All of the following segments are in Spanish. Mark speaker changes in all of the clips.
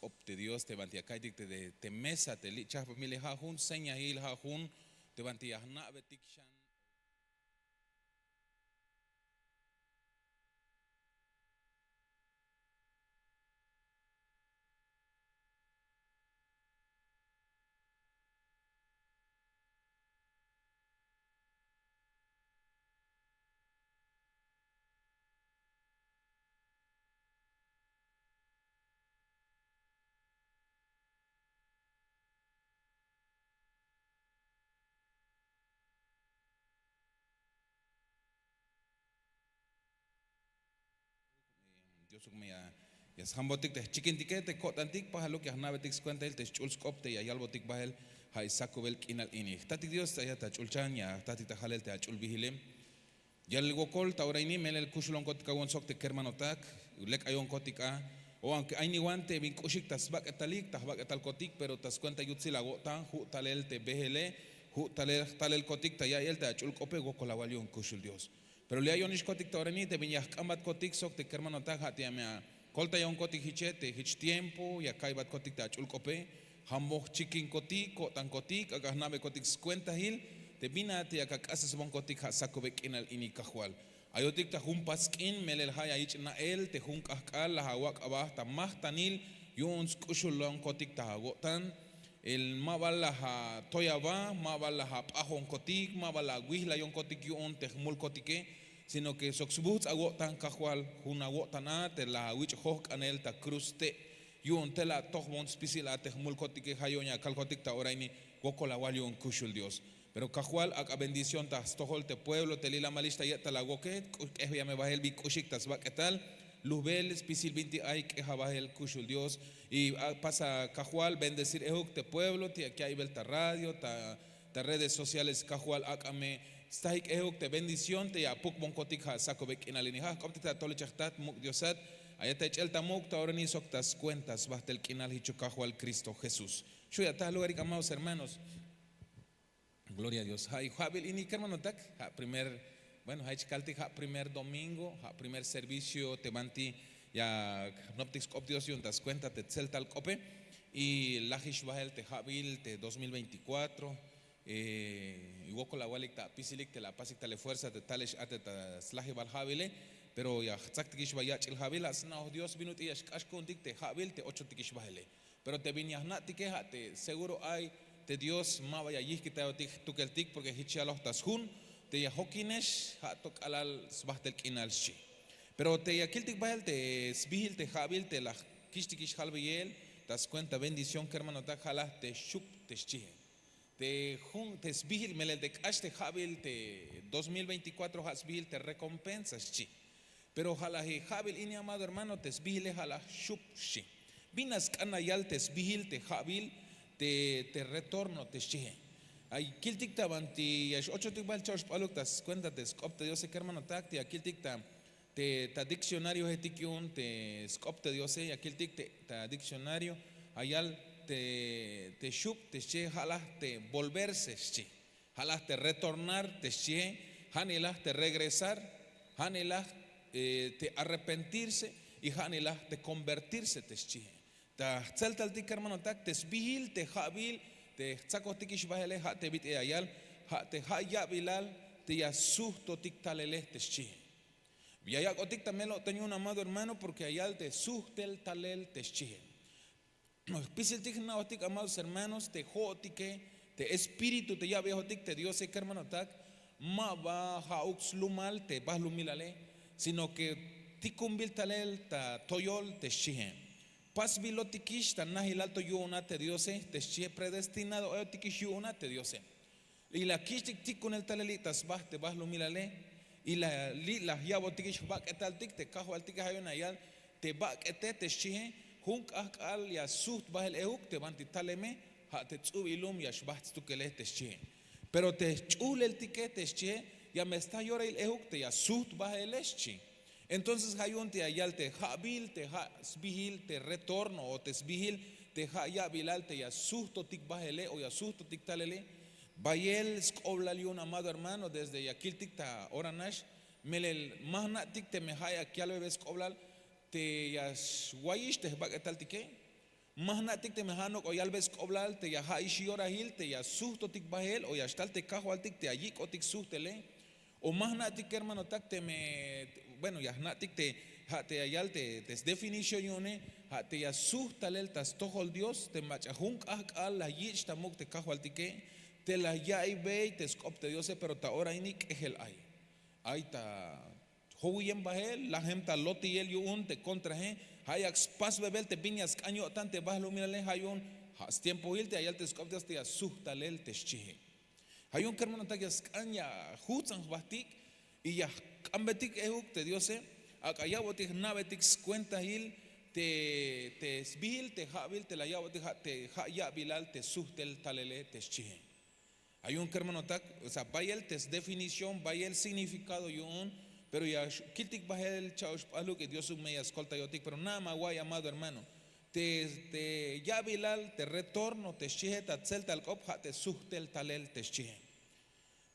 Speaker 1: te Dios te bantiakaitik te mesa te li chaf mile ha hun seña hil ha hun te bantiahna betik shan. Dios me ya sambotik te chiquintique te cotantic para lo que ahna betik cuenta el te chulskop te ya albotik bahel ha isakobel kinal ini tati Dios ya ta chulchan ya tati ta halel te chul bihilem ya el gokol ta oraini mel el kushulon kotika won sok te kermanotak lek ayon kotika o aunque hay ni guante bin kushik tasbak etalik tasbak etal kotik pero tas cuenta yutsi la gotan hu talel te behele hu talel kotik ta ya el te chul kope gokola walion kushul Dios. Pero le hay un iskotik taureni te viñas kambat kotik sok te kermano tak hati amea kolta ya un kotik hichete hich tiempo ya kaibat kotik ta chul kope hambo chikin kotik kotan kotik agah nabe kotik cuenta hil te bina te akakasas bon kotik ha sakobek inal ini kahwal ayotik ta hum paskin melel haya ich na el te hum kahkal la hawak abah ta mahtanil yun skushulon kotik ta hagotan el mabala ha toyaba mabala ha pahon kotik mabala wihla yon kotik yun te mul kotike sino que soxbuts agotan kahwal hun agotana te la wich hok anel ta cruste yun te la tohmon spisila te mul kotike hayonya kal kotik ta oraini gokola walion kushul Dios. Pero kahwal ak bendición ta stohol te pueblo te lila malista ya ta la goket que ya me bajel bi kushik tas va qué tal Luzbel, Spisil 20 ay que el kushul Dios y pasa Cajual bendecir te pueblo te aquí hay belta radio ta redes sociales Cajual akame staik te bendición te apuk monkotik ha sakobek inalini ha kopte ta tolechtat muk Diosat ayata echelta muk ta orani soktas cuentas bastel kinal hichu Cajual Cristo Jesús. Yo ya ta lugar amados hermanos. Gloria a Dios. Hay Javel ini hermano tak bueno, hay chicalti primer domingo, primer servicio te manti ya noptix cop Dios y das cuenta te celta al cope y la hishbahel te Javel te 2024 y woko la walik ta pisilik te la pasik te le fuerza te tales ate ta slahi bal Javile pero ya tzaktikish bayach el Javel asna Dios vinut y ashkon dik te Javel te 8 tikish bahele pero te vinyahna tike te seguro hay te Dios ma vaya yih kita otik tukeltik porque hichalos tashun te ya hokines ha tok alal sbahtel kinal shi pero te ya kiltik bahel te sbihil te Javel te la kishtikish halbeyel das cuenta bendición que hermano ta halas te shuk te shi te hun te sbihil melel de kash te Javel te 2024 hasbihil te recompensas shi pero halas Javel ini amado hermano te sbihil halas shuk shi binas kanayal te sbihil te Javel te retorno te shihe ay kiltik tabanti yash 8 tikbal church paluktas cuenta te scopte Dios que hermano takti akiltik te diccionario hetikyun te scopte Dios y akiltik te diccionario ayal te shup te she halas te volverse she halas te retornar te she hanilas te regresar hanilas te arrepentirse y hanilas te convertirse te she ta celta al tik hermano tak te sbihil te Javel te tzakotikish bahele ha te bit ayal ha te haya bilal te ya susto tik talele te shi ya otik tamelo tenía un amado hermano porque ayal te sustel talel te shi pisil tik na otik amados hermanos te jotike te espíritu te ya viejo tik te Dios que hermano tak ma va ha uxlumal te baslumilale sino que tikumbil talel ta toyol te shi pas bilotikish tan nahilal to yuna te Diose te shie predestinado eotikish yuna te Diose y la kishtik tik con el talelitas bah te vas lo milale y la yabotikish bak etal tik te kajo al tik hayona yal te bak ete te shie hunk al ya suht bahel euk te banti taleme ha te tsubilum ya shbaht tukele te shie pero te chul el ticket te shie ya me está yora el euk te ya suht bahel eshi. Entonces hayun te ayal te Javel te sbihil te retorno o te sbihil te ya bilal te ya susto tik bahele o ya susto tik talele bayel skoblalion amado hermano desde yakil tik ta oranash melel mahna tik te mehaya kyal bebes skoblal te ya wayish te bagetal tike Mahnatik te mehano o yalbes koblal te ya haishiora hil te ya susto tik bahel o ya stal te kahualtik te ayik otik suhtele o mahnatik hermano tak te me bueno ya natik te ha te ayal te definition yone ha te ya suhtalel tas tohol Dios te machahunk al la yich tamuk te kahualtike te la ya ibei te skop te Dios pero ta ora inik ehel ay ta Hoyen bahel la gente loti el yun te contra hayak spas bebel te viñas caño tante bahlo mirale hayun has tiempo il te ayal te skop te ya suhtalel te chihe hayun kermano ta caña hutsan bahtik y ya ambetik ehuk te Diose acá botik nabetik cuenta hil te sbil te habil te la yabotik te ya bilal te suhtel talele te chihe hayun kermano tak o sea bayel te definición bayel significado yun pero ya kiltik bahel chaush palu que Dios me escolta yotik pero nada más guay amado hermano te ya bilal te retorno te chihe tatzel tal kop te suhtel talel te chihe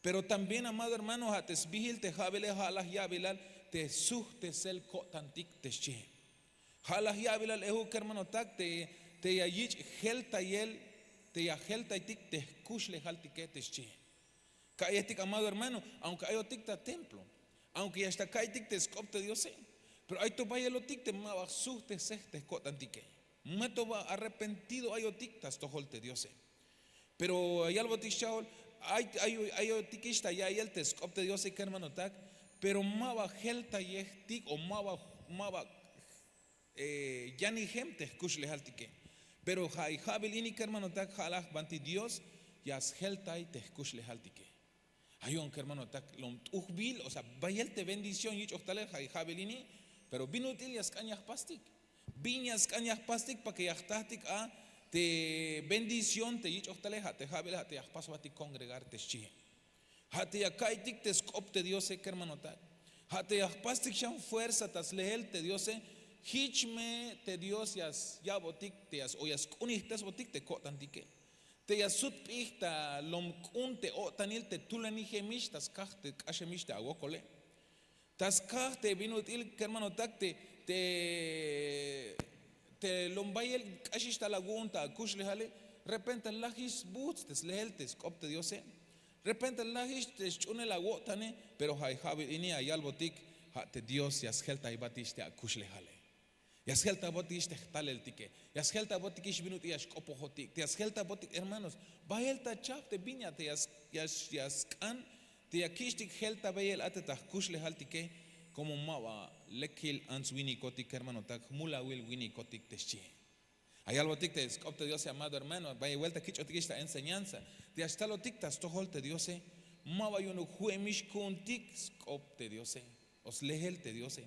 Speaker 1: pero también amado hermano te sbil te habile halah ya bilal te suhtes el kotantik te chihe halah ya bilal ehu hermano tak te ya yich helta yel te ya helta tik te kushle haltike te chihe kayetik amado hermano aunque hay otik ta templo aunque ya está kaitik te skopte Dios pero hay to vaya lotik te ma suhte sehte kotantike meto va arrepentido hay otik tas toholte Dios pero hay algo tishaol hay otik ista ya el te skopte Dios que hermano tak pero ma va helta yehtik o ma va ya ni gente kushle haltike pero hay habil ini hermano tak halah banti Dios ya helta y te kushle haltike hay un hermano tak lom uhbil o sea bayelte bendición y ochtale hay habelini pero binutil yas cañas pastik viñas cañas pastik para que yachtatik a te bendición te y ochtale te habel te paso a ti congregar te chi hate ya kaitik te skopte Dios hermano tak hate ya pastik sham fuerza tas lehel te Dios hichme te Dios yas ya botik te yas o yas kunistas botik te kotantike te yasut pihta lom kunte o tanil te tulani gemish tas kahte kashemish te agokole tas kahte binutil hermano tak te lombayel kashish ta lagunta kushle hale repente lahis boots tes leheltes kopte Diose repente lahis te chune la gotane pero hay habi ini ayal botik te Dios yas helta ibatish te kushle hale yas helta botish te talel tike yas helta botikish binut yash kopohotik te yas helta botik hermanos ba helta chaf te biña te yas kan te yakishtik helta bayel ateta kushle haltike como mawa lekil ans wini kotik hermano tak mula will wini kotik te chi hay algo tik te skopte Dios amado hermano vaya vuelta kicho esta enseñanza te hasta lo tik tas toholte Dios mawa yo no juemish kuntik skopte Dios os lehelte Dios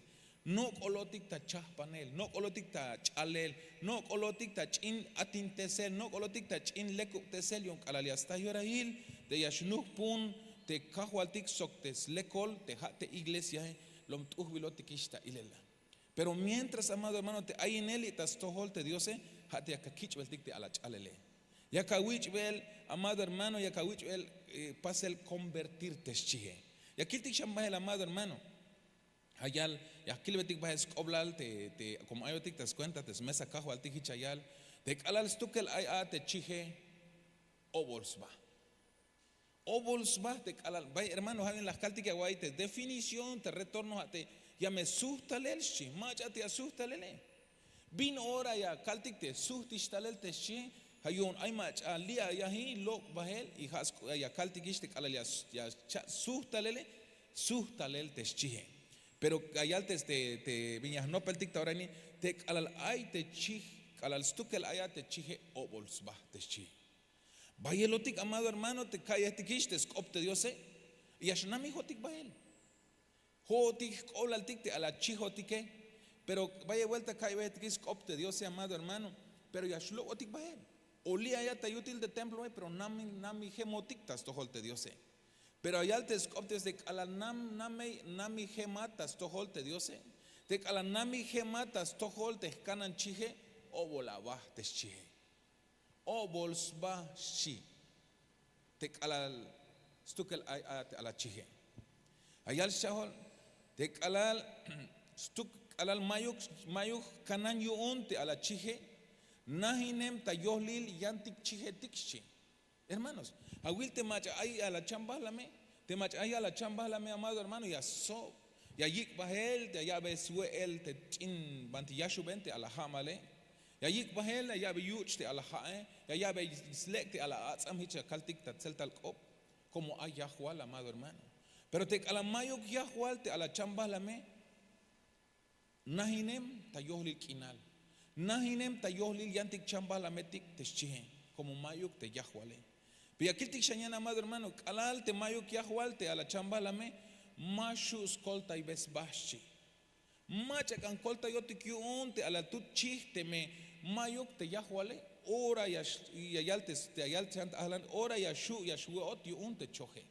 Speaker 1: no colotic ta chahpanel, no colotic ta chalel, no colotic ta chin atintesel, no colotic ta chin lekuk tesel yon kalalias ta yorahil, te yashnuk pun, te kahualtik soktes lekol, te hate iglesia, lom tuhbilotik ista ilela. Pero mientras, amado hermano, te hay en él y tas tohol te Dios, hate yakakich veltik te ala chalele. Yakawich vel, amado hermano, yakawich vel, pasa el convertirte chihe. Yakiltik shambah el amado hermano. Hayal, ya kilbetik bahes koblal te como ayotik te cuenta te mesa cajo altik hichayal te kalal stukel ay te chije obolsba te kalal bay hermano hagan las caltik guay te definición te retorno te ya me sustalel chi macha te asustalele bin ora ya caltik te sustistalel te chi hayun ay mach alia ya hi lok bahel y has ya caltik te kalal ya sustalel te chi pero ayaltes te viñas no peltic taurani te alal ay te chi alal stukel ay te chije obols ba te chi bayelotik amado hermano te kayatik te skopte Dios y ashnami hotik bael hotik olaltik te ala chihotike pero vaya vuelta kayatik skopte Dios amado hermano pero yashlo hotik bael oli ay te útil de templo pero nami hemotik tas toholte Dios pero allá te escoptes de calanam nami gematas toholte Dios te calanami gematas toholte canan chije o volaba te chije o bolsba chi te calal stukel a la chije allá el shahol te calal stuk alal mayuk canan yo unte a la chije Nahinem tayohlil yantik chihetikchi. Hermanos, aguil te macha ay a la chamba lame, te macha ay a la chamba lame, amado hermano, ya so, ya yik bahel, ya besue el te chin bantiyashu bente a la hamale, ya yik bahel, ya be yuch te a la hae, ya be slek te a la atzam hicha kaltik tatzel tal kop, como ay yahual, amado hermano. Pero te alamayok yahual te a la chamba lame, nahinem tayohlil kinal. Nahinem tayohlil yantik chamba lametik te chihe, como mayok te yahuale. Pero aquí te shañana, amado hermano, alal te mayok yahual te a la chamba lame, mashu skolta y besbashi. Macha kan kolta yotik yun te a la tut chih te me mayok te yahuale, ora yayal te ayal te alan, ora yashu ot yun te choje.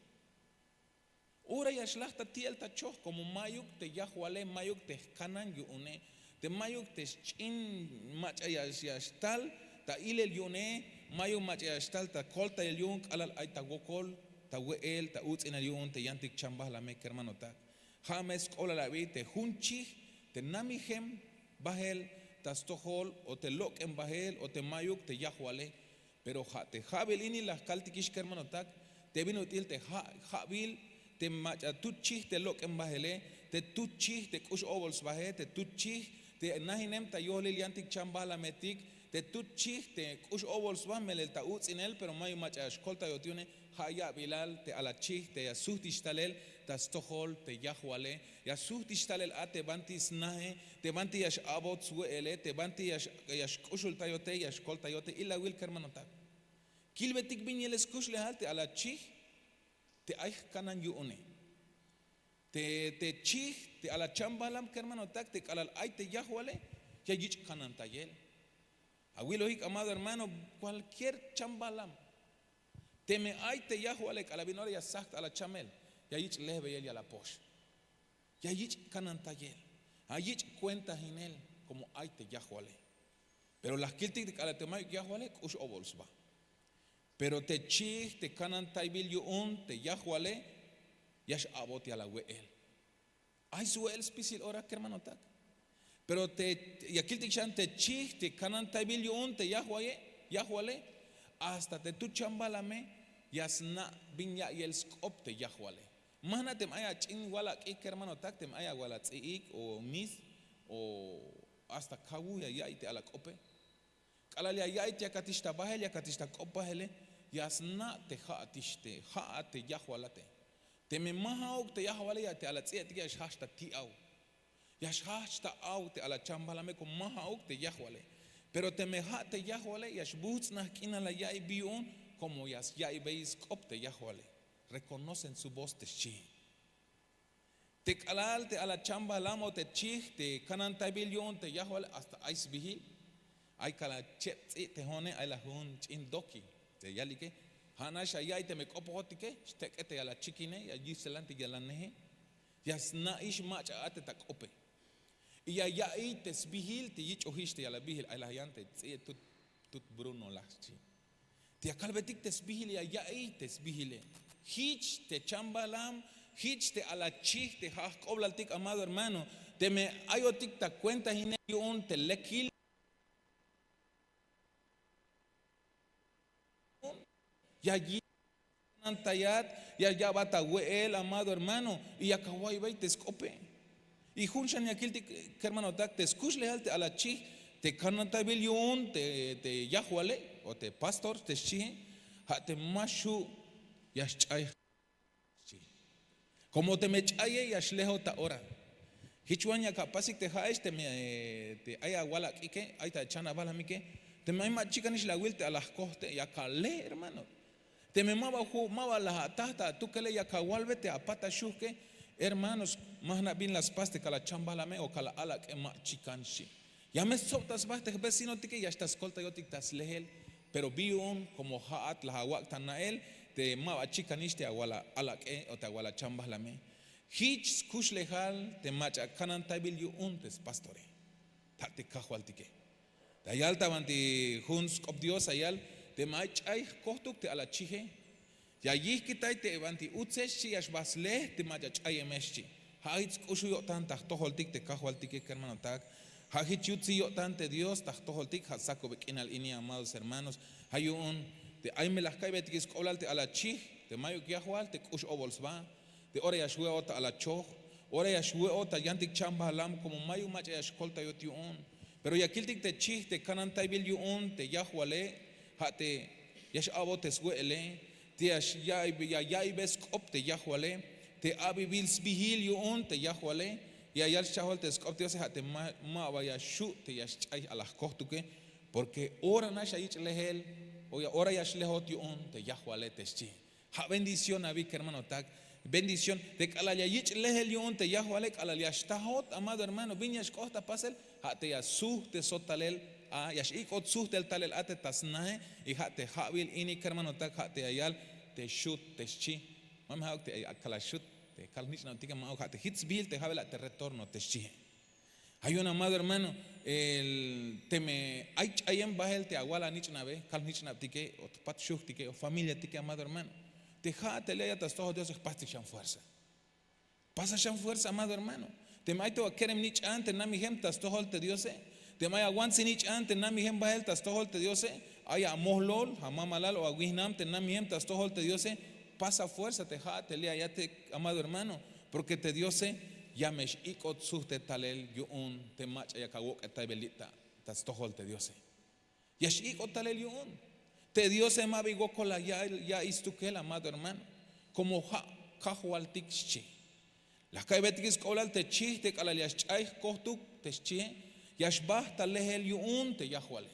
Speaker 1: Ora yashlachta tiel ta choh, como mayok te yahuale, mayok te kanan yune. Te mayuk te chin mach ayashtal ta ilel yune mayu mach ayashtal ta kolta el yun alal ay ta gokol ta weel ta utz en el yun te yantik chamba la mek hermano ta james kola la vi te hunchi te namihem bahel ta stohol o te lok en bahel o te mayuk te yahuale pero te jabelini las kaltikish hermano ta te vino til te jabil te mach tuchi te lok en bahele te tuchi te kush ovols bahe te tuchi te nahinem ta yohlil yantik chamba la metik te tuchi te kush ovols bamel ta utz in el pero mayu mach ashkolta yotiune haya bilal te alachi te yasuhtistalel ta stohol te yahuale yasuhtistalel ate bantis nahe te banti yash abot suele te banti yash kushul tayote yash kolta yote illa wil kermanota kilbetik binyeles kush lehal te alachi te ay kanan yuune te chih te ala chambalam que hermano tak te alal ay te yahuale ya yich kanan tayel abueloik amado hermano cualquier chambalam te me ay te yahuale calabinora ya sagt ala chamel ya yich leve y a la posh ya yich kanan tayel a yich cuenta hinel como ay te yahuale pero las kiltik de ala te may yahuale kush obols ba pero te chih te kanan taybil yun te yahuale yash aboti a la weel. Ay su el spisil ora que hermano tak. Pero te y aquí te chan te chih te kanan taibil yun te yahuale hasta te tu chambalame yasna binya y el skop te yahuale. Mana te maya chin wala que hermano tak te maya wala tsiik o mis o hasta kawu ya te ala kope. Kalali ya te akatista bahel ya akatista kopa hele yasna te ha te yahualate. Te me mahaok te yahuale ya te ala tsiet ya shasta ti au. Ya shasta au te ala chambalame con mahaok te yahuale. Pero te me ha te yahuale ya shbuts na kina la yai biun como yas yai beis kop te yahuale. Reconocen su voz te chi. Te kalal te ala chambalamo te chi te kanan tabilion te yahuale hasta ais bihil. Ay kala chet te hone ay la hun chin doki. Te yalike. Hanasha yai te me kopotike, stekete a la chikine, ya giselante ya la nehe, yasna ish macha ate tak ope. Y ya yai te sbihil te yich ohiste ya la bihil, ay la yante, tut bruno lachi. Te akalbetik te sbihil ya yai te sbihile. Hich te chambalam, hich te ala chich te hach oblaltik amado hermano, te me ayotik ta cuenta hine yun te lekil. Ya allí antayat ya bata el amado hermano y ya kawai bai te escope y junchan y aquel que hermano tak te escuchle alte a la chi te kananta bilion te yahuale o te pastor te chi ha te mashu ya chay como te me chaye ya shleho ta ora hichuanya kapasik te haes te aya wala kike ay ta chana bala mike te mai ma chikanish la wilte a las coste ya kale hermano. Te me mava la tata, tú que le ya kawalvete a pata shuke, hermanos, mahna bin las paste kala chambalame o kala ala que ma chikanshi. Ya me sotas baste vecino tike ya estás colta yo tiktas lehel, pero biun como haat la hawak tanael, te mava chikaniste a wala ala que o te wala chambalame. Hich kush lehal te macha kanan tabil yu untes pastore. Tate kahwal tike. Dayal tabanti huns kop Dios ayal. Te mach ay kohtuk te ala chihe ya yih kitay te evanti utseshi yash basle te mach ay emeshchi haitz kushu yo tan tak toholtik te kahwaltik hermano tak Hajichutzi yo tante Dios, tahtoholtik, hasako bekinal ini, amados hermanos. Hay un, de ay me las cae betikis kolalte a la chi, de mayo kiahual, te kush obolsba, de ora yashue ota a la choh, ora yashue ota yantik chamba halam, como mayo macha yashkolta yotiun. Pero yakiltik te chi, te kanan taibil yun, te yahuale, hate yash abo te suele, te yash yaibes kop te yahuale, te abibils bihil yun, te yahuale. Y allá el chahol te escopte o sea te ma vaya shu te yashai a las costuque porque ora na shayich lehel o ora yash lehot yun te yahuale te chi ha bendición a que hermano tag bendición de kalayich lehel yun te yahuale kalayashtahot amado hermano viñas costa pasel ha te yasu te sotalel a yashikot su del talel ate tasnae y ha te habil ini hermano tag ha te ayal te shut te chi mam ha te kalashut calnich no tica mau te hits bill te habla te retorno te chi hay un amado hermano el teme hay en bajel te aguala nich nave calnich na tique o pat shuk tique o familia tique amado hermano te ha te lea tas todo Dios pasti chan fuerza pasa chan fuerza amado hermano te mai to kerem nich ante na mi hem tas todo te Dios te mai aguan nich ante na mi hem bajel tas todo te Dios ay amohlol hamamalal o aguinam te na mi hem tas todo te Dios pasa fuerza te ja te lea ya te amado hermano porque te diose ya mesh ikot suhte talel yun te mach ya kawok eta belita tas tohol te diose ya ikot talel yun te diose ma bigo kola ya istukel amado hermano como ha kahualtik chi la kaibetikis kolal te chi te kalal ya chay kohtuk te chi yashbah talel yun te yahwale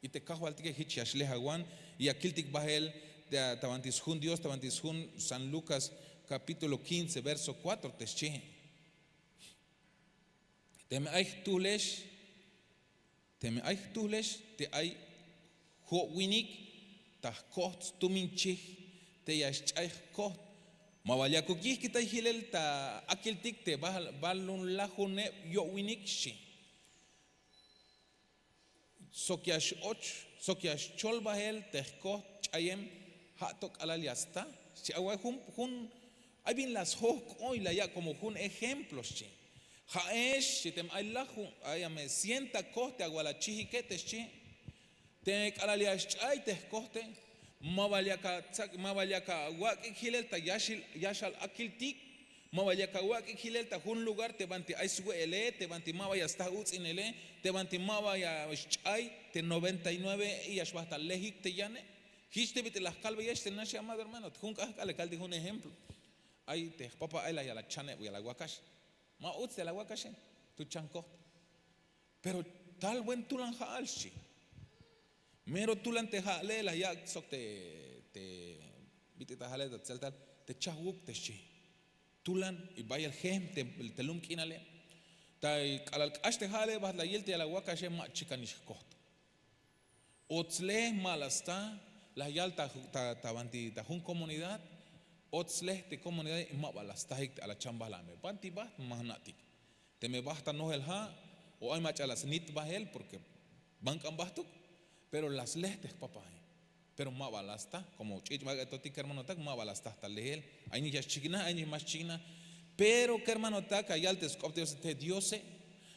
Speaker 1: y te kahualtik hich yashlehawan y akiltik bahel Tabantishun Dios, Tabantishun San Lucas capítulo 15 verso 4 te chi te me ay tulesh te ay ho winik ta koht tuminchi te yashchay koht mawalya kukih kita hilel ta akiltik te balun lahune yo winik shi sokyash chol bahel te koht chayem hatok alaliasta si agua hun hay bien las hok hoy la ya como un ejemplo chi haesh si tem ay la ay me sienta coste agua la chihiquete chi te alalias ay te coste mawalya ka wa hilel ta yashal akiltik mawalya ka wa hilel ta un lugar te banti ay suele te banti mawaya sta utsinele te banti mawaya ay te 99 y ashbata lehik te yane histe vite las calve y este nace amado hermano junca le caldi un ejemplo ay te papa ay la chane y la guacash ma utse la guacash tu chanco pero tal buen tulan halshi mero tulan te hale la ya sok te vite ta hale tal te chahuk te chi tulan y vaya el gem te lum kinale tai kalal kash te hale vas la yelte la guacash ma chikanish koht otsle malasta la yalta tabanti ta hun comunidad otsleh te comunidad ma balas tahik a la chamba la me banti ba mahnati te me basta no el ha o hay macha las nit bahel porque bancan bastuk pero las lehtes papá pero ma balasta como chich ma toti hermano tak ma balasta tal lehel hay ni chigna hay ni más chigna pero que hermano tak ayaltes copte te diose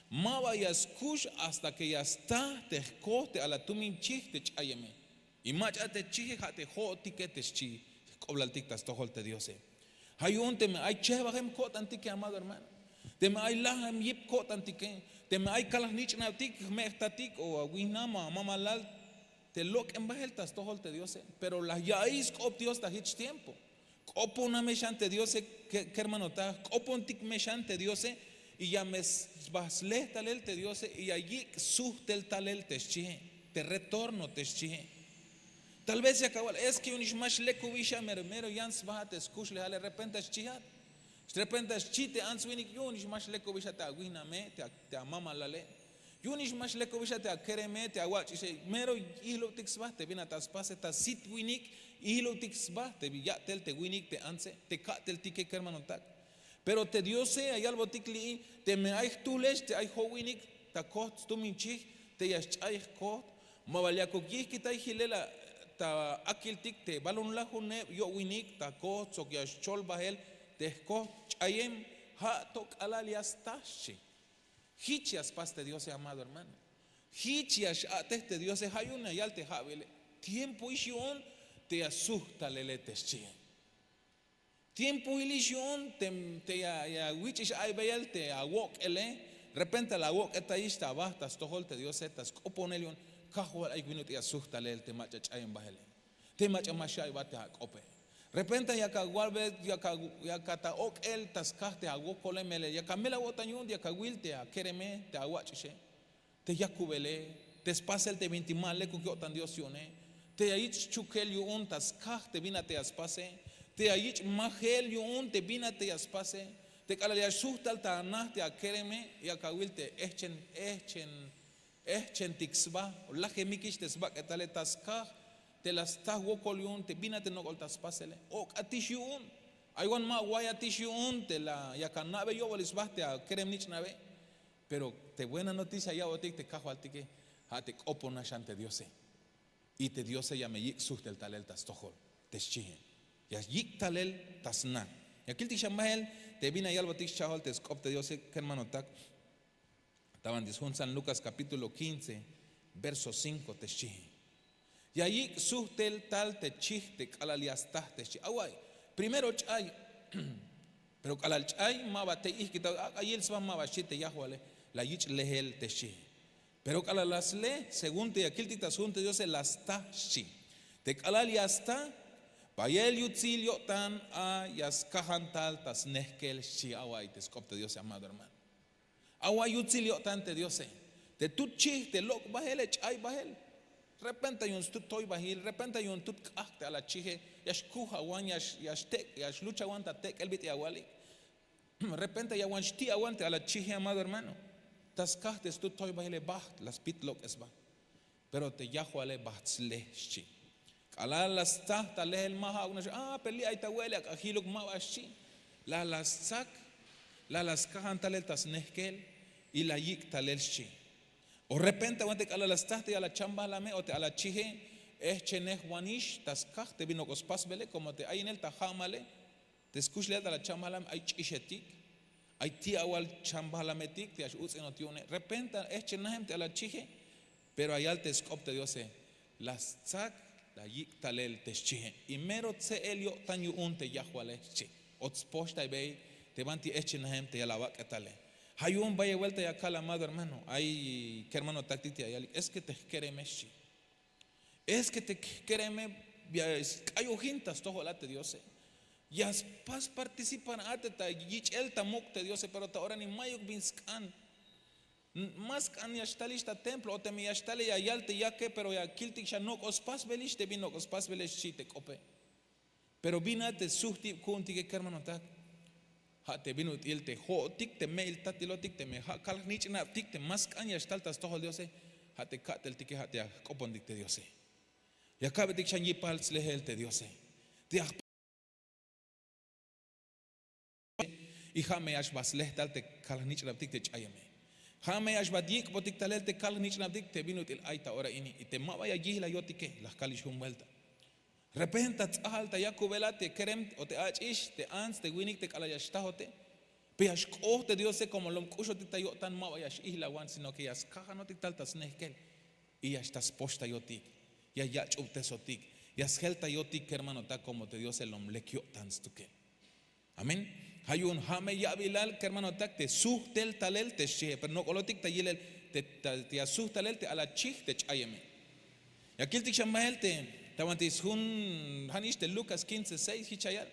Speaker 1: ma vayas kush hasta que ya está te coste a la tumin chich te chayeme y macha te chi hate ho tiquetes chi cobla tictas tohol te diose hay un te me hay chevahem kot antique amado hermano te me hay laham yip kot antique te me hay kalas nich nautik mehtatik o aguinama mamalal te lok en bajeltas tohol te diose pero las yaís cop dios ta hich tiempo copo una mechante diose que hermano ta copo un tic mechante diose y ya me basle talel te diose y allí suhtel talel te chi te retorno te chi tal vez se acabó es que unish mash le kubisha mero yans bahat escush le de repente chihat de repente chite ans winik unish mash le kubisha ta guina me te amama lale unish mash le kubisha te kereme te awach mero ihlo tixba te vina tas pase ta sit winik ihlo tixba te ya tel te winik te anse te katel tike hermano tak pero te diose hay algo tikli te me hay tules te hay ho winik ta kot tu minchi te yash ay kot mavalya ko kita hilela ta akiltik te balon la hune yo winik ta ko sokyas chol bahel te ko chayem ha tok alalias tashi Hichias paste Dios amado hermano. Hichias ateste Dios hayuna y alte habele. Tiempo ision te asusta lelete chie. Tiempo ilisión te ya wichish ay beyel te awok ele. Repente la wok esta ista bastas toholte Dios estas oponelion kahwal ay minuti asusta lel te macha chayen bahele. Te macha mashay bate ope. Repente ya ka walbe ya ka ta ok el taskaste awok kolemele ya kamela wotanyun ya ka wilte a kereme te awachishe. Te yakubele te spasel te vintimale ku kyotan Dios yone. Te aich chukel yun taskaste vinate aspase. Te aich mahel yun te vinate aspase. Te kalalia suhtal ta anahte a kereme ya ka wilte echen tixba la gemikish tesba etale taskah te las wokoliun te binate no goltas pasele o atishiun aywan ma waya atishiun te la ya kanabe yo volisbaste a kerem nich nabe pero te buena noticia ya otik te kajo altike hate opona shante diose y te diose ya me yik suhtel talel tas tohol te chihen ya yik talel tasna ya kilti shamahel te vina yalbo tik chahol te skop te diose hermano tak estaban en San Lucas capítulo 15 verso 5 te chihen. Y allí suhtel tal te chiste calaliastah te chi. Away, primero chay, pero calal chay maba te iskita ahí el svan maba chite yahuale la yich lehel te chi. Pero calalasle según te aquiltita sunte Dios las ta chi. Te calaliasta payel yutzil tan a yaskahan tal tas nehkel chi away te skopte Dios amado hermano. Away yutzil tan te Dios te tu chi te lok bahel chay bahel. Repente hay un tut toy bahil, repente hay un tut kahte a la chije, yash kuha wan yash tek, yash lucha aguanta tek el bit awali. Repente ya wan shti aguante a la chije amado hermano. Tas kahte tut toy bahile baht, las pitlok es ba. Pero te yahuale bahtzle shi. Kala las tahta lehel maha una peli ay tawele ak ahiluk mawashi. La las sak, la las kahan talel tas nehkel y la yik talel shi. O repente cuando te las tahte a la chamba la me o te a la chije es cheneh wanish taskah te vino cospas vele como te hay en el tajamale te escuchle a la chamba la hay chishetik hay tia wal chamba la metik te ashutz enotione repente es chenahem te a la chije pero hay al te skop te diose las tzak la yik talel te chije y mero tse elio tanyu un te yahwale chi ots posta bei te vanti es chenahem te alabak etale. Hay un vaya vuelta y acá la amado hermano. Hay que hermano tactiti ayali. Es que te quereme shi. Es que te quereme. Hay ojintas todo late Dios. Ya pas participan ateta yich el tamuk te Dios pero ahora ni mayuk binskan. Más kan ya está lista templo o te mi ya está le ayal te ya que pero ya kiltik ya no ospas velish te vino ospas velish shi te cope. Pero vina te suhti kunti que hermano tak. Te vino el te hotik te mail tatilotik te me kal nichna tik te mas kan ya staltas toho Dios ha te katel tik ha te kopondik te Dios ya kabe tik shanyi pals lehel te Dios te y jame ash bas lehtal te kal nichna tik te chayame jame ash badik botik talel te kal nichna tik te vino el aita ora ini y te maba ya gihla yotike las kalishum vuelta. Repente alta ya kubelate kerem o te achish te ans te winik te kalayashtahote peash oh te Dios como lom kusho te tayo tan ma yash ihla wan sino que yas kaja no te taltas nehkel y ya estás posta yotik ya chupte sotik yas helta yotik hermano ta como te Dios el omlekio tan stuke amén hay un hame ya bilal que hermano ta te suhtel talel te she pero no kolotik ta yilel te asuhtalel te ala chih te chayeme y aquí el tik shamahel te Tawantis hun hanish de Lucas 15:6 hichayal.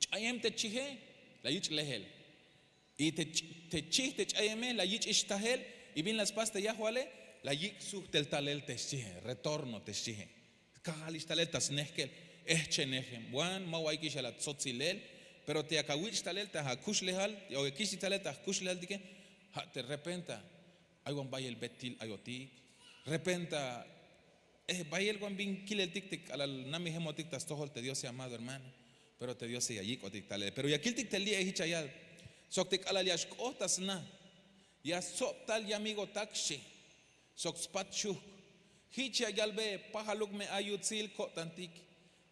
Speaker 1: Chayem te chije la yich lehel. Y te chih te chayeme la yich ishtahel y bien las pastas yahuale la yich suh del talel te chije retorno te chije. Kahal ishtalel tas nehkel chenechem wan mawaiki shalat sotzilel pero te akawich talel ta hakush lehal o kishi talel ta hakush lehal dike te repenta hay wan bayel betil ayoti repenta vaya el guambín kile el tic al nami hemotic tas tohol te Dios amado hermano pero te Dios allí cotic tale pero ya kil tic tel día hichayal sok tic alal yash kotas na ya sop tal ya amigo takshe sok spachu hichayal be pahaluk me ayutzil kotantik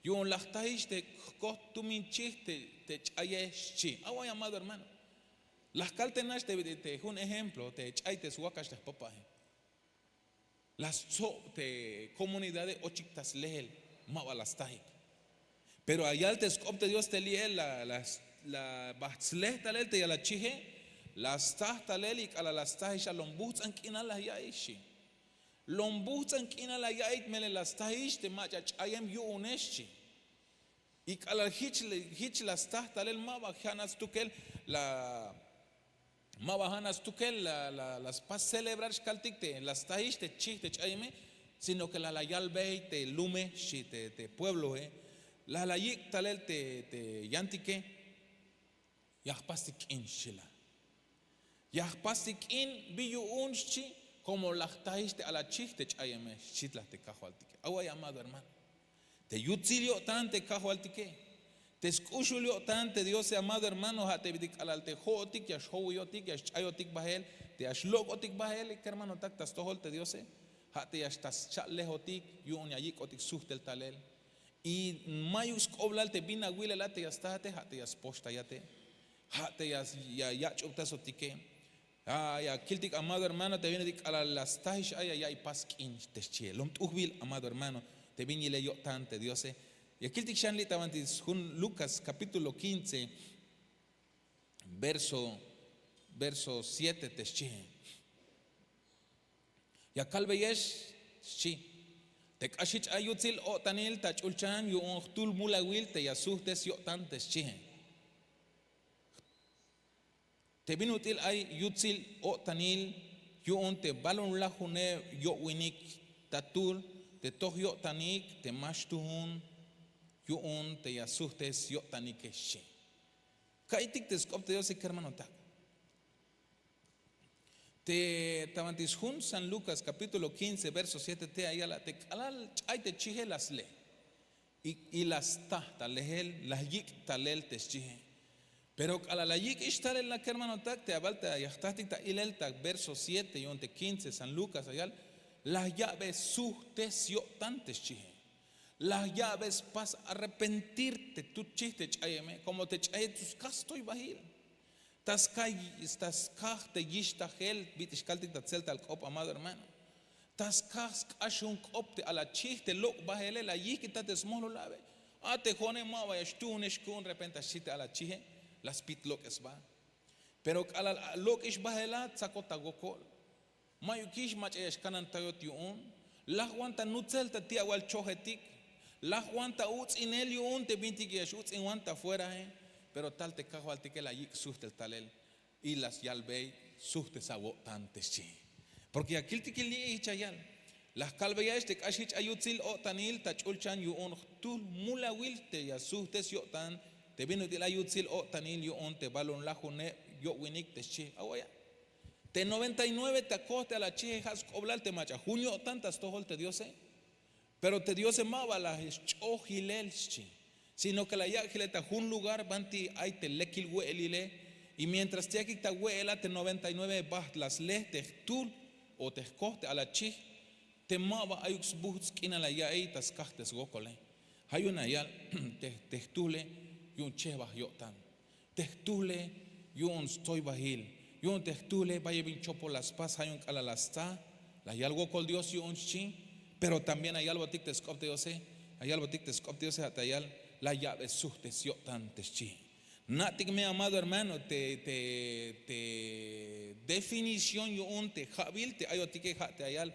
Speaker 1: yun lachtahish te kotumin chiste te chayeshi agua amado hermano Las caltenas te un ejemplo, te chaites huacas de papá. Las te comunidades ochictas lehel, mabalastai. Pero allá te escopte Dios te liel la batzleh talel te la chije, las tah talel y a las tahish a lombuts an kina la yaishi. Lombuts an kina la yait mele las tahish te machach ayam yu uneshi. Y a la hitch las tah talel mabajanas tukel la mabajanas tukel las pas celebrar calticte las tahish te chih te chayme, sino que la yal bei te lume shi te pueblo la layik talel te yantike yahpastik in shila yahpastik in biyu unchi como las tahish te a la chih te chayme shitla te cajualtike agua llamado hermano te yutzilio tan te cajualtike te escuchulio tan te Dios amado hermano ha te vidik alal te jotik ya shoyotik ya chayotik bahel te ashlogotik bahel que hermano taktas tohol te Dios ha te yastas chalehotik yun yayik otik suhtel talel y mayus koblal te bina wile la te yastate ha te yasposta yate ha te ya chuptas otike ya kiltik amado hermano te viene dik alal las tahish ya y paskin te chielom tuhbil amado hermano te viene le yo tante Dios y aquí el Shanli tabantis Lucas capítulo 15 verso 7 te chihe ya kalbeyesh chi te kashich ayutzil o tanil tachulchan yu tul mulawil te yasuhtes yo tantes chihe te binutil ay yutzil o tanil yu te balon la june yo winik tatul te toh yo tanik te mashtuhun yun te yasustes yo tanikeshi. Kaitik te skopte Dios que hermano tak. Te tabantis Jun San Lucas capítulo 15 verso 7 te ayala te alal ay te chije las le y las tahta lehel las yik talel te chije. Pero a la yik ishtalel la que hermano tak te abalta yachtatik ta ilel tak verso 7 y 15 San Lucas ayal las llaves sustes yo tantes chije. Las llaves para arrepentirte, tu chiste chayeme, como te chaye tus casto y bajil. Tas te yishta gel, bitishkaltik tatzel tal cop, amado hermano. Tas ashun copte a la chiste, lo bajele la yikita te smolo lave. Te jone mava yashtun eshkun repenta shite a la chije, las pit lo que es va. Pero a la lo que es bajela, sakota gokol. Mayukish mach eshkanan tayot yun. La guanta nutzel tatia wal chojetik. La guanta uts in el yun te binti que uts in guanta fuera pero tal te cajo al que la yik suste el talel y las yalbei suste sabo tantes chi porque aquí el tikili chayal las calveyas te kashich ayutzil o tanil tachulchan yun tul mula wil te ya suste yo tan te vino de la ayutzil o tanil yun te balon la june yo winik te chi agoya te 99 te acoste a la chi has coblal te macha junio tantas tohol te diose pero te Dios se mava la chojilelchi, sino que la yagileta un lugar banti ay te lekil huelile y mientras te aquí ta huela te 99 bas las le te tul o te coste a la chi te mava ayux buts kina la yai tas kahtes gokole hay una yal te tule y un cheva yotan te tule y un estoy bajil y un te tule vaya bin chopo las pas hay un calalasta la yal gokol Dios y un chi. Pero también hay algo tic te scopte yo sé, hay algo tic te scopte yo sé atayal la llave sustes yo tantes chi. Natik me amado hermano te definición yo un te jabil te ayo tic te ayal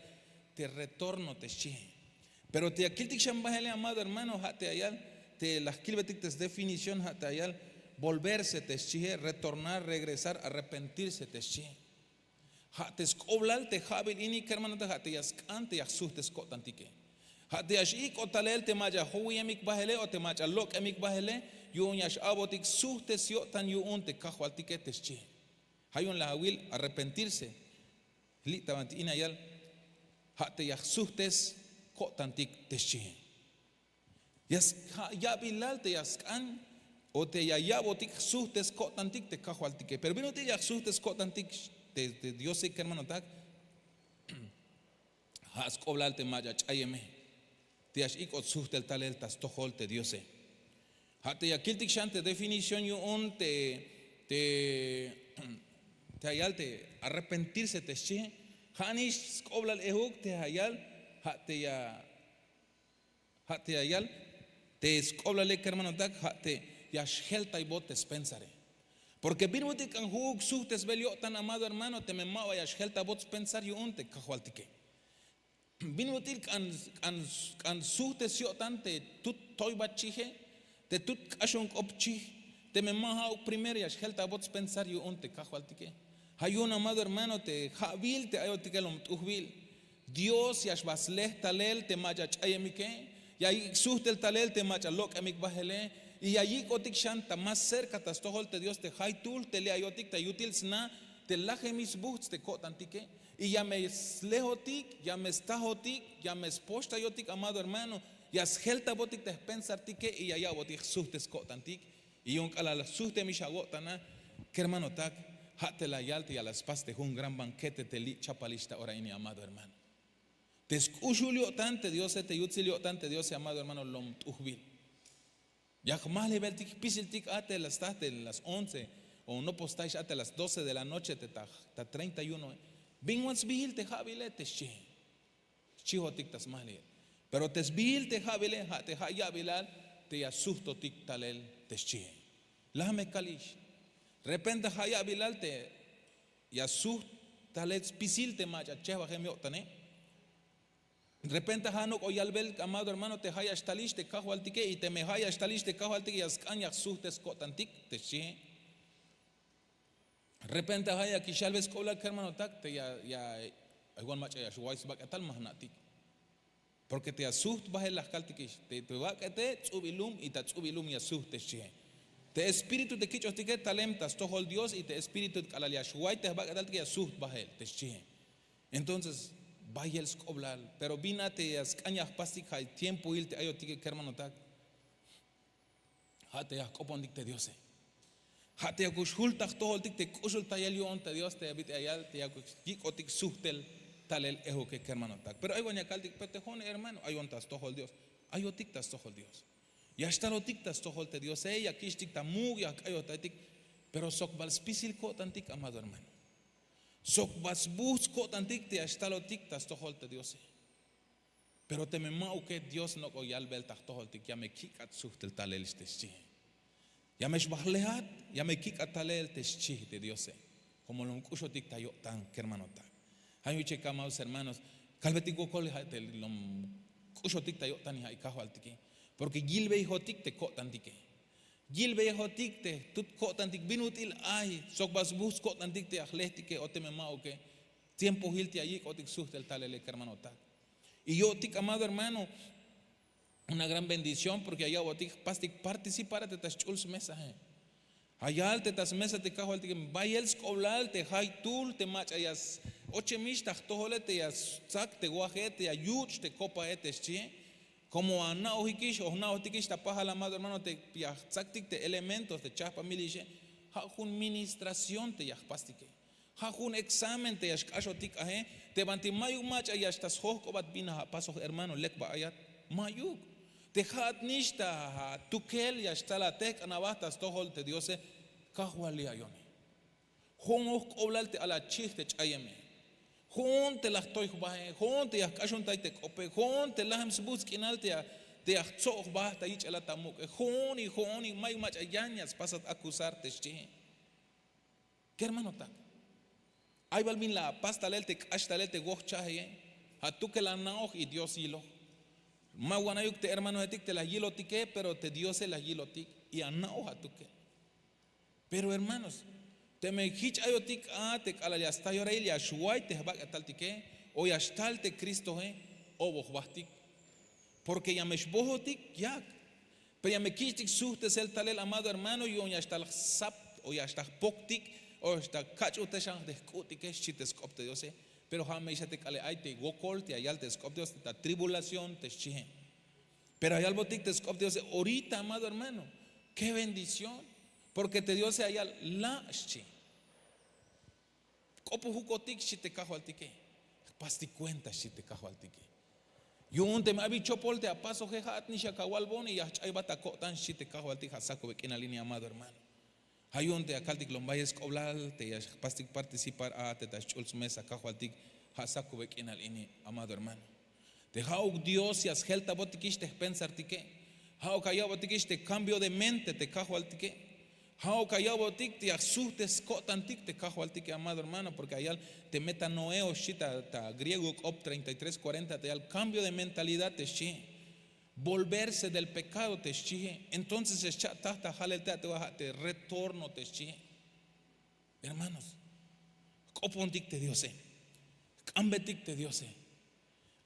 Speaker 1: te retorno te chi. Pero te aquel tic shambahele amado hermano te ayal te las kilbetic te definición te ayal volverse te chi, retornar, regresar, arrepentirse te chi. Te escoblal te jabil ini hermano te yaskan te yasus te scotantike. Te yashik o talel te maja huyemik bahele o te maja lok emik bahele yun yash abotik sus te siotan yun te cajualtike te chi. Hayun la will arrepentirse. Li tabanti inayal te yasus te scotantik te chi. Yas yabilal te yaskan o te yayabotik sus te scotantik te cajualtike. Pero vino te yasus te scotantik de Dios sé que hermano tak has coblal te maya chayeme te has ikot suhtel talel tas tohol te Dios sé hate ya kiltik shante definición yo un te te hayal te arrepentirse te che, hanish skoblal ehuk te hayal, te hayal, te skoblale hermano tak, te yashelta y botes pensare. Porque birbutik an huk suhtes velio tan amado hermano, te me mava yashelta botes pensar yo unte kahualtike. Birbutik an suhtes yo tan te tut toy bachihe, te tut kashunk opchi, te me maha primero yashelta botes pensar yo unte kahualtike. Hay un amado hermano te jabil te ayotikelom tuhbil. Dios yashbasleh talel te machach ayemike, ya suhtel talel te machalok amik bahele. Y allí kotik shanta más cerca tas tohol te Dios te haitul te le ayotik te yutil sna te laje mis buhts te kotantike y ya me slehotik ya me stahotik ya me sposta yotik amado hermano ya shelta botik te pensartike y ya botik suhtes kotantik y un kala suhte mi shagotana que hermano tak hate la yalte y a las pastes un gran banquete te li chapalista ora ini amado hermano te escuchulio tante Dios te yutzilio tante Dios amado hermano lom tuhbil. Ya jamás le vertik pisiltik ate las 11 o no postáis ate las 12 de la noche te ta 31. Binwans bihil te javile te che. Chihotik tas mali. Pero tes bihil te javile te hayabilal te asusto tik talel te che. Lame kalish. Repente hayabilal te yasust talel pisil te macha cheva gemiotane. De repente hanok o yalbel amado hermano te haya stalish te kajo altike y te me haya stalish te kajo altike yaskanya suhtes kotantik te che. De repente haya kishalves kola hermano tak te ya igual macha ya shwais bak atal mahnatik. Porque te asuht bahel las kaltikish te bakate tsubilum y ta tsubilum ya suhtes che. Te espíritu de kichos tike talem tas tohol Dios y te espíritu kalalia shwai te bak atal ya suht bahel te che. Entonces vaya el skoblal, pero vinate as cañas pastic hay tiempo ilte ayotique que hermano tak. Hate ya copondik te Dios. Hate ya kushultak tohol tik te kushulta yelion te Dios te habite ayal te ya kushikotik suhtel talel ejo que hermano tak. Pero hay guanya kaltik petejone hermano, hay ontas tohol Dios. Ayotik tas tohol Dios. Ya está lo tik tas tohol te Dios. Ya kishtik ta mug ya ayotatik. Pero sokbal spisil ko tantik amado hermano. Sok vas busco tantik te hasta lo tik tas tohol te Dios. Pero te me mau que Dios no koyal bel tas tohol tik ya me kikat suhtel talel teschi. Ya me shbahlehat ya me kikat talel teschi de Dios. Como lo kusho tik tayo tan que hermano tan. Hay uche kamaus hermanos. Kalbetigo kol hatel lo kusho tik tayo tan ya ikaho altiki. Porque gilbe hijo tik te ko tantike. Gilbe hotik te tut kotantik binutil ay sok bas bus kotantik te ahlestike o te memao que tiempo hilti allí kotik suhtel talele hermano tak. Y yo tik amado hermano una gran bendición porque allá botik pastik participar te tas chuls mensaje. Allá te tas mesa te cajo altik bayels koblal te hay tul te mach ayas oche mish tak tohole te yas sak te guaje te ayuch te copa eteschi. Como a naohikish o naohikish tapaja la amado hermano te piachaktik te elementos de chapa miliche hajun ministración te yahpastike hajun examen te yashkashotik ahe te banti mayuk mach ayashtas hokobat bina paso hermano lekba ayat mayuk te hat nishta tukel yashtala tek anabastas tohol te diose kahwali ayoni hon oblal te ala chiste chayeme Jonte las toy bahe, jonte ya kashon tai te kope, jonte lahem sbuz kinal te achzog bah ta ich ala tamuk, joni may mach ayañas pasat acusarte che. ¿Qué hermano tak? Ay balmin la pasta lel te kashta lel te goch chahe, hatu que la naoj y Dios hilo. Mawanayuk te hermano etik te la hilo tique, pero te Dios la hilo tik y anaoj hatu que. Pero hermanos, te me hich ayotik te kala ya sta yorel ya shuai te bak ataltike o ya stalte Cristo o bohbastik porque ya meshbohotik yak pero ya me kitik suhtes el talel amado hermano yo ya stal sap o ya sta poktik o sta kachu te shang de kutik chites kopte Dios pero ha me te kale ay te gokol te ayal te skop Dios ta tribulación te chihe pero ayal botik te skop Dios ahorita amado hermano qué bendición porque te dio se allá la chi. Copo jucotic si te cajo al tique. Pasti cuenta si te cajo al tique. Yo un tema bicho polte a paso jehat ni shakawal boni y chay bataco tan si te cajo al tique saco bequina línea amado hermano. Hay un te akaltik lombayes koblal te pastik participar a te tachulz mesa kahualtik hasakubek inal ini, amado hermano. Te hauk Dios y asgelta botikish te pensartike. Hauk ayabotikish te cambio de mente te kahualtike. Hauk ayabotik te asustes kotantik te kahualtike, amado hermano, porque allá te metanoeo shita ta griego op 33:40 te al cambio de mentalidad te shi. Volverse del pecado te shi. Entonces te retorno te shi. Hermanos, kopontik te Dios. Cambetik te Dios.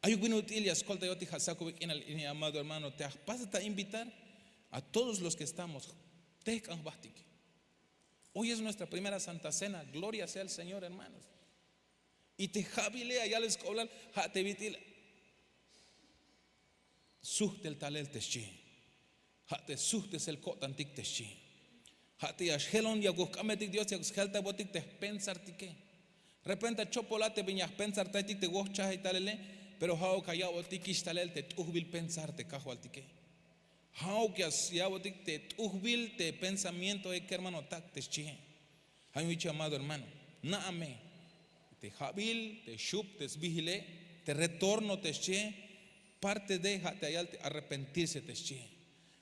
Speaker 1: Hay un util y ascolta yo te hasakubek en amado hermano, te pasa a invitar a todos los que estamos. Hoy es nuestra primera Santa Cena, gloria sea el Señor, hermanos. Y te jabile allá les cobran, te vitil. Suhte el talel te shi. Te suhtes el kotantik te shi. Te yashelon yagukametik Dios yaguhelta botik te pensartike. Repente chocolate viñas pensar tatik te gocha y talele, pero how que yabotik istalel te tuhbil pensar te cajualtique. How que yabotik te tuhbil te pensamiento que hermano tak te chi. Hay un amado hermano, naame te jabil te shup te vigile te retorno te chi, parte de hate ayal te arrepentirse te chi.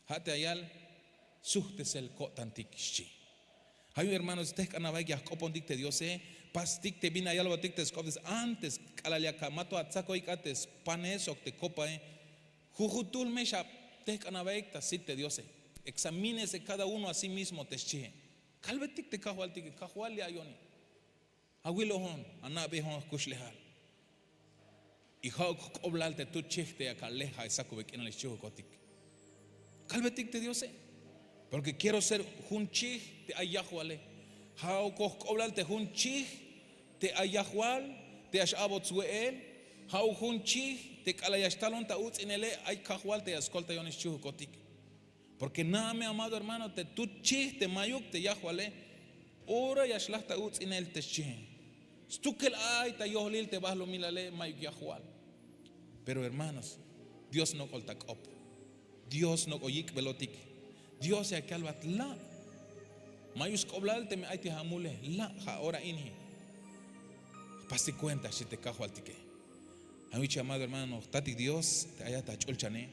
Speaker 1: Hate ayal suhtes el kotantik chi. Hay hermanos te canabay ya copondik te Dios pastik te vina yalba tik te scopes antes calalia kamato atzako ikates panes o te copa jujutul mesha te canabay ta sit te Dios examínese cada uno a sí mismo te chi calvetik te cajualtik cajualia ayoni aguilo hon anabe hon kushlehal y hawk oblalte tu chiste a caleja esa cubek en el chivo cotic calvetik te Dios porque quiero ser un chi te ayahuale. How koblal te hun chi te ayahual te ashabot suel. How hun chi te kalayastalon ta uts inele ay kahual te ascolta yonis chuhu kotik. Porque nada me amado hermano te tu chi te mayuk te yahuale. Ora yashlah ta uts inel te chi. Stukel ay ta yohlil te bahlo milale mayuk yahual. Pero hermanos, Dios no koltak op. Dios no oyik velotik. Dios ya calvat la mayus koblal te me ay te hamule la ahora inhi pasti cuenta si te cajo al tique a mi amado hermano tati Dios te haya ta chulchane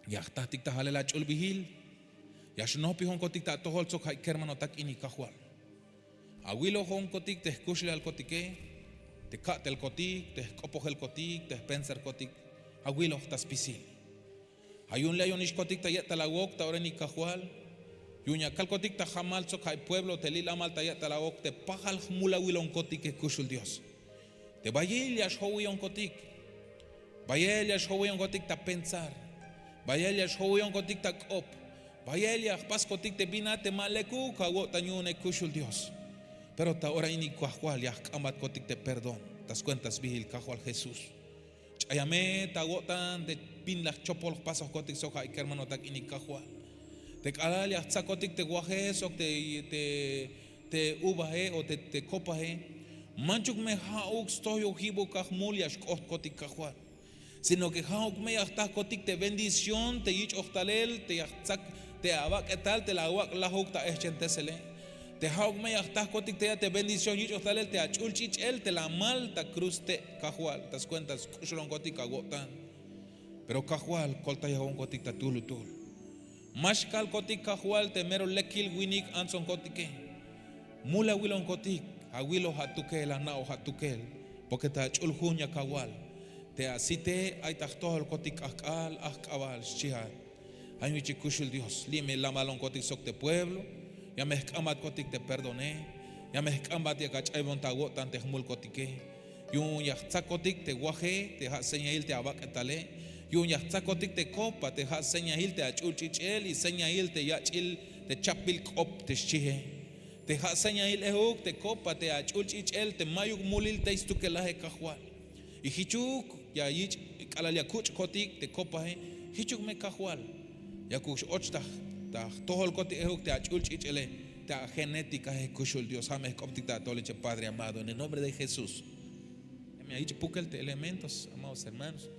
Speaker 1: ya tatik ta halela chul bihil ya shno pi hon kotik ta tohol sok hay hermano tak ini cajual aguilo hon kotik te escuchle al kotike te katel kotik te kopogel kotik te pensar kotik aguilo tas pisil hay un león ishkotik ta yeta la wok ta oreni cajual yuña calcotic ta jamal so hay pueblo te lila mal ta yeta la wok te pajal mula wilon kotik que kushul Dios te bayel ya showi on kotik bayel ya showi on kotik ta pensar bayel ya showi on kotik ta op bayel ya pas kotik te binate maleku kago ta nyune kushul Dios pero ta ora ini cajual ya kamat kotik te perdón tas cuentas vigil cajual Jesús ayame ta gotan de bin las chopol pasos kotik so hay hermano tak ini cajual te calalia tsakotik te guajes o te ubaje o te copaje manchuk me hauk stoy ojibo kahmulias kotik cajual sino que hauk me hasta kotik te bendición te ich oftalel te yatsak te abak etal te la wak la huk ta eschentesele te hauk me hasta kotik te bendición ich oftalel te achulchich el te la mal ta cruz te cajual tas cuentas kushulon kotik agotan pero cajual kolta yahon kotik ta tulutul mashkal kotik cajual te mero lekil winik anson kotike mula wilon kotik awilo hatukel anao hatukel porque ta chuljunya cajual te asite ay tahtohol kotik akal akabal shihal ay mi chikushul Dios lime la malon kotik sok te pueblo ya me escamat kotik te perdoné ya me escamat ya kachay bontagotan te hmul kotike yun ya tsakotik te guaje te haseñail te abaketale yun ya tsakotik te copa te haseñail te achulchichel y señail te yachil te chapil kop te shihe te haseñail ehuk te copa te achulchichel te mayuk mulil te istukelaje cajual y hichuk ya yich kalalia kuch kotik te copa hichuk me cajual ya kuch ochta ta tohol kotik ehuk te achulchichele ta genética es kushul Dios james koptik ta toleche Padre amado en el nombre de Jesús me ha dicho pukel te elementos amados hermanos.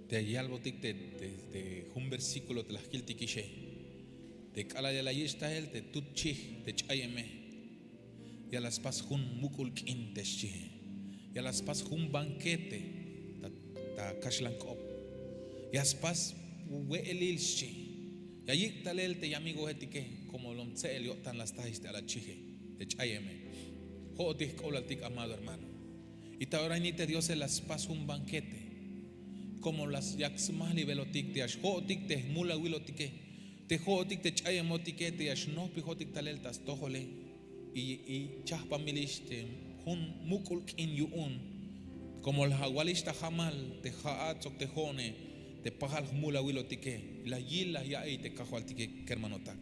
Speaker 1: te ayalbotik de un versículo te las kiltikishe. Te cala de la yista él te tutchi te chayeme. Y a las pas un mukulkin te chi. Y a las pas un banquete ta kashlankop. Y a las pas weelil chi. Y allí tal él te amigo etike como lomtse elio tan las tajiste a la chije te chayeme. Jodik olatik amado hermano. Y ahora ni te Dios las pas un banquete como las yaxmali velotik te ashjotik te mula wilotike te jotik te chayemotike te ashno pijotik taleltas tojole y chahpamilish te hun mukulkin yuun como las agualista jamal te jaatzok te jone te pajal mula wilotike la yila ya ahí te cajualtike kermanotak.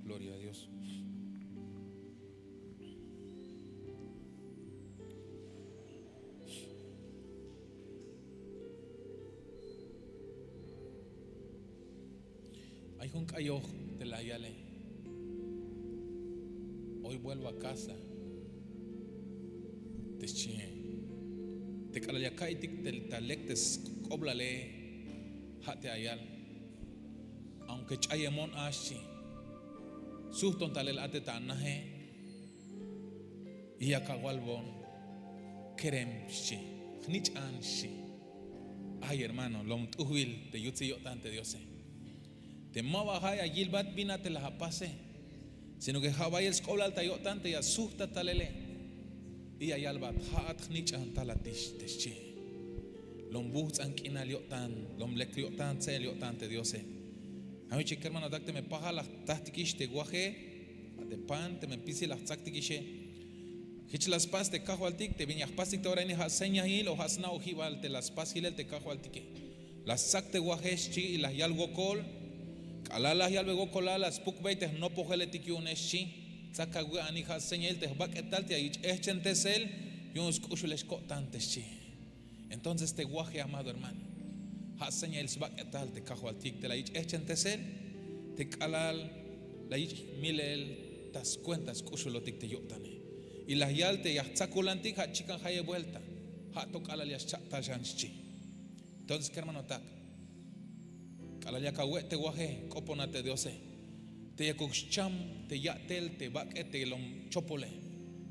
Speaker 1: Gloria a Dios. Hay un cayo de la yale. Hoy vuelvo a casa. Te chie. Te calayacay te talectes coblale hate ayal. Aunque chayemon ashi. Suston talel ate tanaje. Y acawalbon. Kerem shi. Nich an shi. Ay hermano, lom tuhil te yutsi yo tante Diose. Te mawahaya gilbat bina te las apase, sino que jabay el skolal tayo tante ya susta talele y ayalbat hat nich antalatish tesche lom buhts ankina liotan lom lekriotan se liotan te Diose. A mí chique hermano te me paja las tactikish te guaje te pan te me pisi las tactikishe hich las pas te cajo altik te viñas pasik te orani has señahil o has na ojibal te las pas hilel te cajo altike las sac te guajes chi y las yalgo col Alalas ya luego colalas pukbeites no pogeletik un eshi saca ani has señal te baquetal te ahí echentesel y un escuchules cotantes chi. Entonces te guaje amado hermano has señal baquetal te cajualtik te la echentesel te calal la milel tas cuentas escuchulotik te yotane y las yalte ya tsakulantik ha chican haye vuelta ha tocalal ya chataljanchi. Entonces qué hermano tak Kalaya kawe te guaje coponate Diose te yakucham te yatel te bakete lom chopole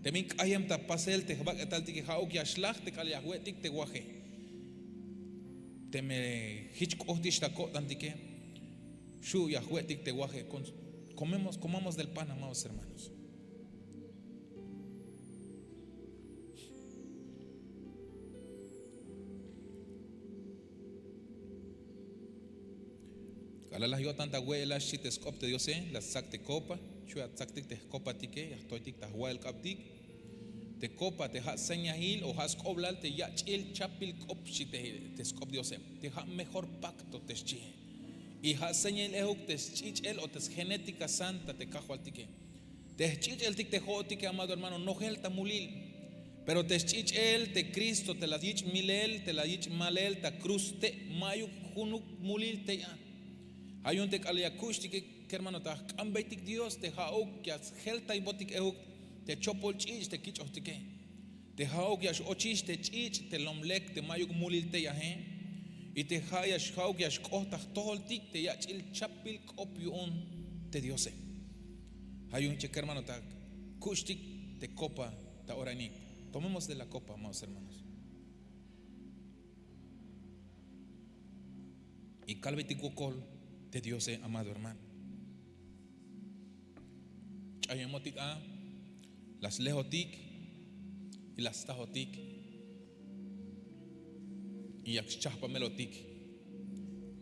Speaker 1: te mink ayem ta pasel te baketal te hauk ya shlach te kalaya wetik te guaje te me hich kohtish ta kotantike shu ya wetik te guaje comamos del pan amados hermanos. Las yo tanta huela si te scop te Diose las sac te copa yo sac te copa tike ya estoy tic ta huel captic te copa te has señahil o has coblal te ya chil chapil cop si te scop Diose te ha mejor pacto te chi y has señal ehuk te chichel o te genética santa te cajo al tique te chichel tic te jotique amado hermano no gel tamulil pero te chichel te Cristo te la dich milel te la dich malel ta cruz te mayu junuk mulil te ya hay un te kaliakush que hermano ta ambeitik Dios te hauk ya helta y botik euk te chopol chich te kich ostike te hauk ya ochich te chich te lomlek te mayuk mulil te ya y te haya hauk ya kohta tol tik te ya chil chapil kopion te Diose. Hay un che hermano ta kushtik te copa ta oranik. Tomemos de la copa, amados hermanos. Y calvetik ukol de Dios, amado hermano. Chayemotik a las lejotik y las tajotik y yakchahpa melotik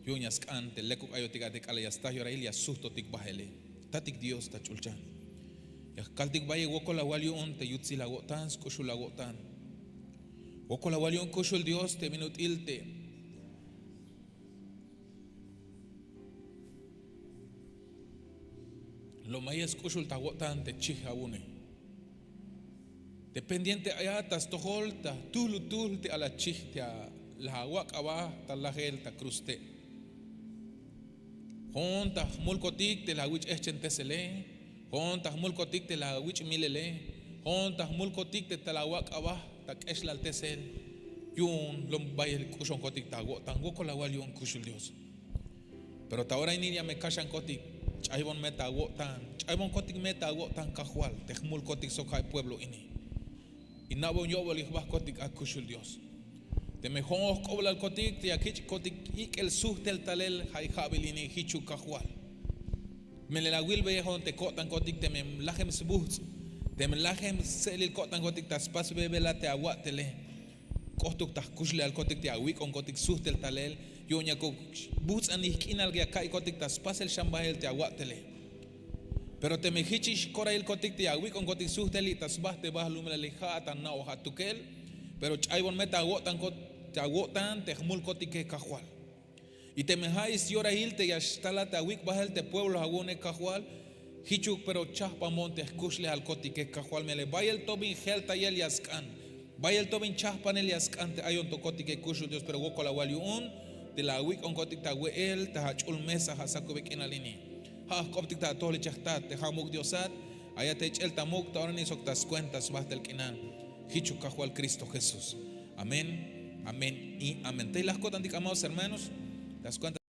Speaker 1: yuñas kante lekuk ayotik atek ala yastah yorail ya sustotik bahele tatik Dios ta chulchan ya kaltik baye woko la walion te yutsi la gotan skoshu la gotan woko la walion koshul Dios te minut ilte lo mayas kushul tagotan te chihabune dependiente ayatas toholta tulutul te ala chihtia la wak aba ta la gel ta cruste honta mulkotik te la wich echen tesele honta mulkotik te la wich milele On tas mulkotik te talawak abah tak eslal tesel. Yun lombay kushon kotik tago tango kolawal yun kushul Dios. Pero ahora iniria me kashan kotik. Chaibon me tago tan. Chaibon kotik me tago tan kajual. Tehmul kotik sokay pueblo ini. Inabo yo bolihbah kotik a kushul Dios. Te mejor kobla al kotik te akich kotik ik el suhtel talel hay habilini hichu kajual. Me le la wilbe hon te kotan kotik te me lahem sbuhts. Te me lahem selil kotan kotik tas pas bebela te aguatele. Kostuk tas kushle al kotik te awik on kotik suhtel talel. Yo nyako buhts anik inal ge akai kotik tas pas el shambahel te aguatele. Pero te me hichish kora el kotik te awik on kotik suhtel tas bas te bas lumela leja tan na oja tukel. Pero chaibon meta agotan te hmul kotik ke kajual. Y te mejais yora ilte yashtala te awik bahel te pueblo agone kajual. Hichuk pero chahpa monte eskushle al kotik ke kajual mele. Bayel tobin helta yel yaskan. Bayel tobin chahpan el yaskan te ayon to kotik ke kushu Dios pero woko la waliun. Te la awik on kotik ta weel te hachul mesa hasakubek inalini. Ha kotik ta tole chahtat te hamuk Diosat. Allá te echel tamuk ta orani soktas cuentas más del kinan. Hichuk kajual Cristo Jesús. Amén. Amén y amén. Te las cotan, amados hermanos, las cuentas.